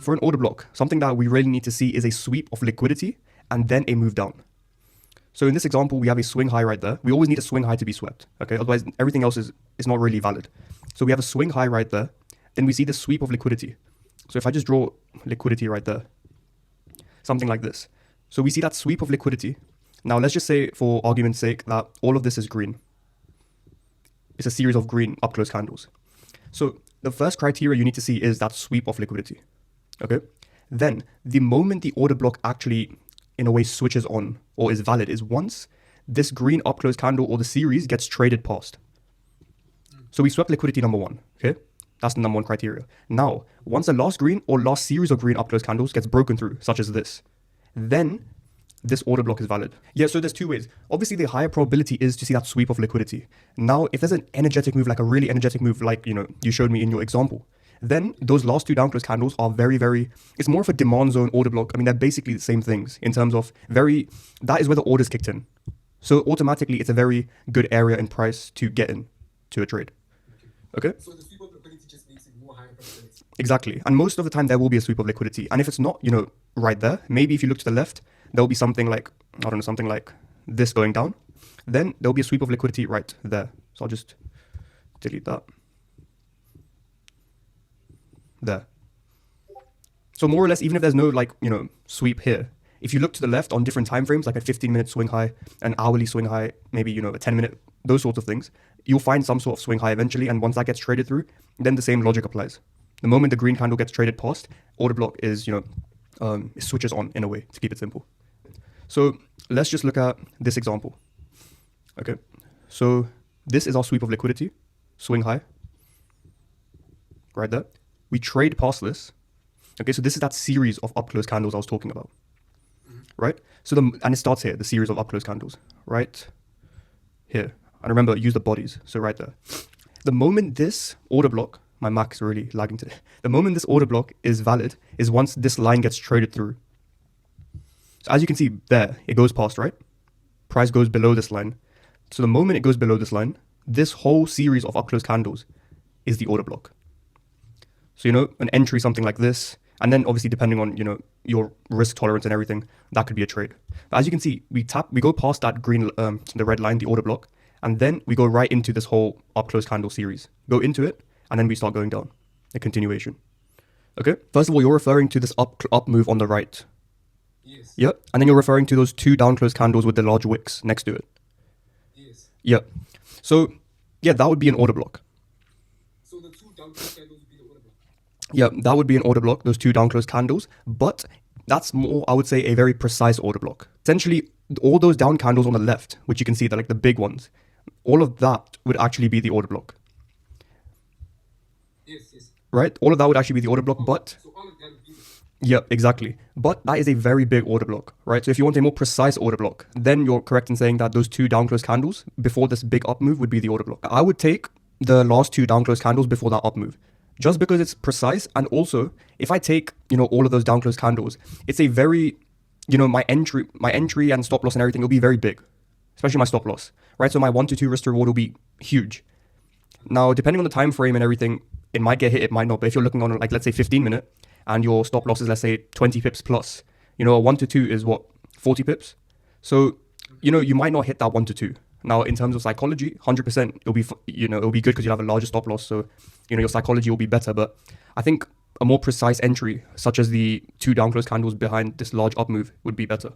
For an order block, something that we really need to see is a sweep of liquidity and then a move down. So in this example, we have a swing high right there. We always need a swing high to be swept, okay? Otherwise, everything else is not really valid. So we have a swing high right there. Then we see the sweep of liquidity. So if I just draw liquidity right there, something like this. So we see that sweep of liquidity. Now let's just say, for argument's sake, that all of this is green. It's a series of green up close candles. So the first criteria you need to see is that sweep of liquidity, okay? Then the moment the order block actually, in a way, switches on or is valid is once this green up close candle or the series gets traded past. So we swept liquidity number one, okay? That's the number one criteria. Now, once the last green or last series of green up close candles gets broken through, such as this, then this order block is valid. Yeah, so there's two ways. Obviously, the higher probability is to see that sweep of liquidity. Now, if there's an energetic move, like a really energetic move, like, you showed me in your example, then those last two down close candles are very, it's more of a demand zone order block. I mean, they're basically the same things in terms of that is where the orders kicked in. So automatically, it's a very good area in price to get in to a trade. Okay? So the sweep of liquidity just makes it more higher probability. Exactly. And most of the time, there will be a sweep of liquidity. And if it's not, right there, maybe if you look to the left, there'll be something like, I don't know, something like this going down. Then there'll be a sweep of liquidity right there. So I'll just delete that. There. So more or less, even if there's no sweep here, if you look to the left on different time frames, like a 15-minute swing high, an hourly swing high, maybe, a 10-minute, those sorts of things, you'll find some sort of swing high eventually. And once that gets traded through, then the same logic applies. The moment the green candle gets traded past, order block is, it switches on in a way, to keep it simple. So let's just look at this example. Okay. So this is our sweep of liquidity, swing high, right there. We trade past this. Okay, so this is that series of up close candles I was talking about, right? So and it starts here, the series of up close candles, right here. And remember, use the bodies. So right there. The moment this order block, my Mac is really lagging today. The moment this order block is valid is once this line gets traded through. So as you can see there, it goes past, right? Price goes below this line. So the moment it goes below this line, this whole series of up close candles is the order block. So, an entry, something like this. And then obviously, depending on, your risk tolerance and everything, that could be a trade. But as you can see, we go past that green, the red line, the order block. And then we go right into this whole up close candle series. Go into it, and then we start going down. A continuation. Okay? First of all, you're referring to this up move on the right. Yes. Yep. And then you're referring to those two down close candles with the large wicks next to it. Yes. Yep. So, yeah, that would be an order block. So the two down close candles would be the order block. Yeah, that would be an order block, those two down close candles. But that's more, I would say, a very precise order block. Essentially, all those down candles on the left, which you can see, they're like the big ones, all of that would actually be the order block. Yes. Right? All of that would actually be the order block, but... So all of that would be Yeah, exactly. But that is a very big order block, right? So if you want a more precise order block, then you're correct in saying that those two down close candles before this big up move would be the order block. I would take the last two down close candles before that up move, just because it's precise. And also, if I take, all of those down close candles, it's a very, my entry and stop loss and everything will be very big, especially my stop loss, right? So my 1 to 2 risk to reward will be huge. Now, depending on the time frame and everything, it might get hit, it might not. But if you're looking on, like, let's say 15-minute, and your stop loss is, let's say, 20 pips plus, a 1 to 2 is what, 40 pips? So, you might not hit that 1 to 2. Now, in terms of psychology, 100%, it'll be, it'll be good because you'll have a larger stop loss. So, your psychology will be better. But I think a more precise entry, such as the two down close candles behind this large up move, would be better.